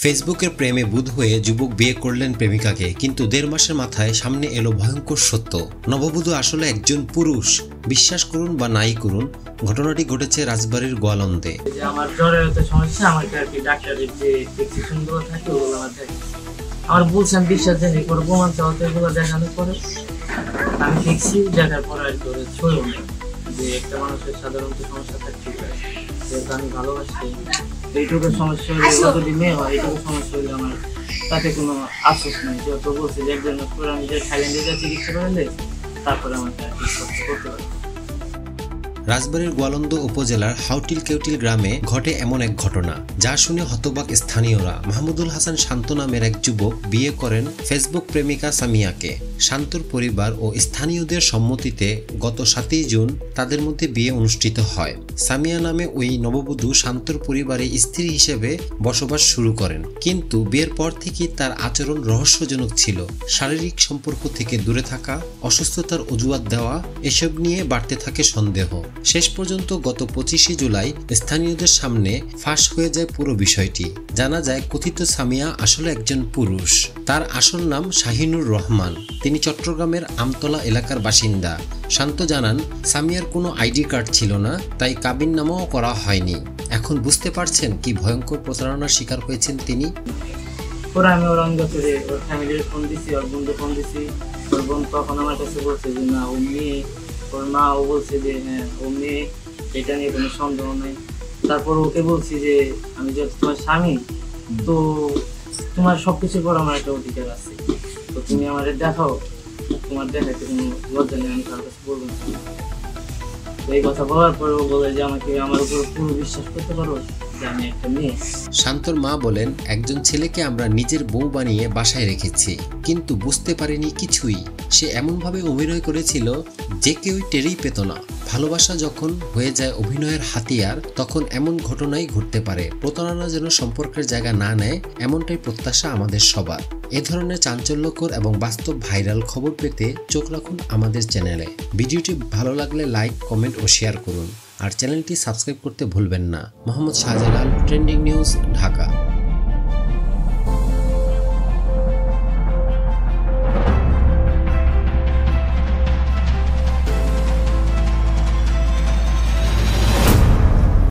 ফেসবুকের প্রেমে বুঁদ হয়ে যুবক বিয়ে করলেন প্রেমিকাকে, কিন্তু 1.5 মাসের মাথায় সামনে এলো ভয়ঙ্কর সত্য। নববধূ আসলে একজন পুরুষ। বিশ্বাস করুন বা নাই করুন, ঘটনাটি ঘটেছে রাজবাড়ির গোয়ালন্দে। আমার জ্বরের একটা সমস্যা, আমাকে আর কি ডাক্তারের যে প্রেসক্রিপশন গুলো থাকে ওগুলো আমার দেখে। আমার বলছেন বিশ্বাস জানি করে প্রমাণ চাওয়াতে এগুলো দেখানোর পরে আমি দেখছি, দেখার পরে আর কি ছড়ো নেই যে একটা মানুষের সাধারণত সমস্যা থাকতে পারে, যেহেতু আমি ভালোবাসি এইটুকু সমস্যা হলে যদি মেয়ে হয় এইটুকু সমস্যা হলে আমার তাতে কোনো আফসোস নেই। যেহেতু বলছি যে 1.5 মাস পরে আমি যে থাইল্যান্ডে চিকিৎসা করলে তারপরে আমাকে আর কি করতে পারি। রাজবাড়ির গোয়ালন্দ উপজেলার হাউটিল কেউটিল গ্রামে ঘটে এমন এক ঘটনা যা শুনে হতবাক স্থানীয়রা। মাহমুদুল হাসান শান্ত নামের এক যুবক বিয়ে করেন ফেসবুক প্রেমিকা সামিয়াকে। শান্তর পরিবার ও স্থানীয়দের সম্মতিতে গত 7 জুন তাদের মধ্যে বিয়ে অনুষ্ঠিত হয়। সামিয়া নামে ওই নববধূ শান্তর পরিবারে স্ত্রী হিসেবে বসবাস শুরু করেন, কিন্তু বিয়ের পর থেকেই তার আচরণ রহস্যজনক ছিল। শারীরিক সম্পর্ক থেকে দূরে থাকা, অসুস্থতার অজুহাত দেওয়া, এসব নিয়ে বাড়তে থাকে সন্দেহ। শেষ পর্যন্ত গত 25 জুলাই স্থানীয়দের সামনে ফাঁস হয়ে যায় পুরো বিষয়টি। জানা যায় কথিত সামিয়া আসলে একজন পুরুষ। তার আসল নাম শাহিনুর রহমান। তিনি চট্টগ্রামের আমতলা এলাকার বাসিন্দা। শান্ত জানান, সামিয়ার কোনো আইডি কার্ড ছিল না, তাই কাবিননামাও করা হয়নি। এখন বুঝতে পারছেন কি ভয়ঙ্কর প্রতারণার শিকার হয়েছেন তিনি। পরে আমি ওর অঙ্গ করে ওর ফ্যামিলির ফোন দিছি, ওর বন্ধু ফোন দিছি। ওর বোন তখন আমার কাছে বলছে যে না ও মেয়ে, ওর মাও বলছে যে হ্যাঁ ও মেয়ে, এটা নিয়ে কোনো সন্দেহ নেই। তারপর ওকে বলছি যে আমি যেহেতু তোমার স্বামী, তো তোমার সবকিছু পর আমার একটা অধিকার আছে, তো তুমি আমাদের দেখাও, তোমার দেখাতে কোনো লজ্জা নেই, আমি কার কাছে বলবো না। এই কথা বলার পরেও বলে যে আমাকে আমার উপর পুরো বিশ্বাস করতে পারো যে আমি একটা মেয়ে। শান্তর মা বলেন, একজন ছেলেকে আমরা নিজের বউ বানিয়ে বাসায় রেখেছি, কিন্তু বুঝতে পারিনি কিছুই। সে এমনভাবে অভিনয় করেছিল যে কেউই টেরই পেত না। ভালোবাসা যখন হয়ে যায় অভিনয়ের হাতিয়ার, তখন এমন ঘটনাই ঘটতে পারে। প্রতারণা যেন সম্পর্কের জায়গা না নেয়, এমনটাই প্রত্যাশা আমাদের সবার। এ ধরনের চাঞ্চল্যকর এবং বাস্তব ভাইরাল খবর পেতে চোখ রাখুন আমাদের চ্যানেলে। ভিডিওটি ভালো লাগলে লাইক, কমেন্ট ও শেয়ার করুন, আর চ্যানেলটি সাবস্ক্রাইব করতে ভুলবেন না। Mohammad Shahjalal, trending news, Dhaka.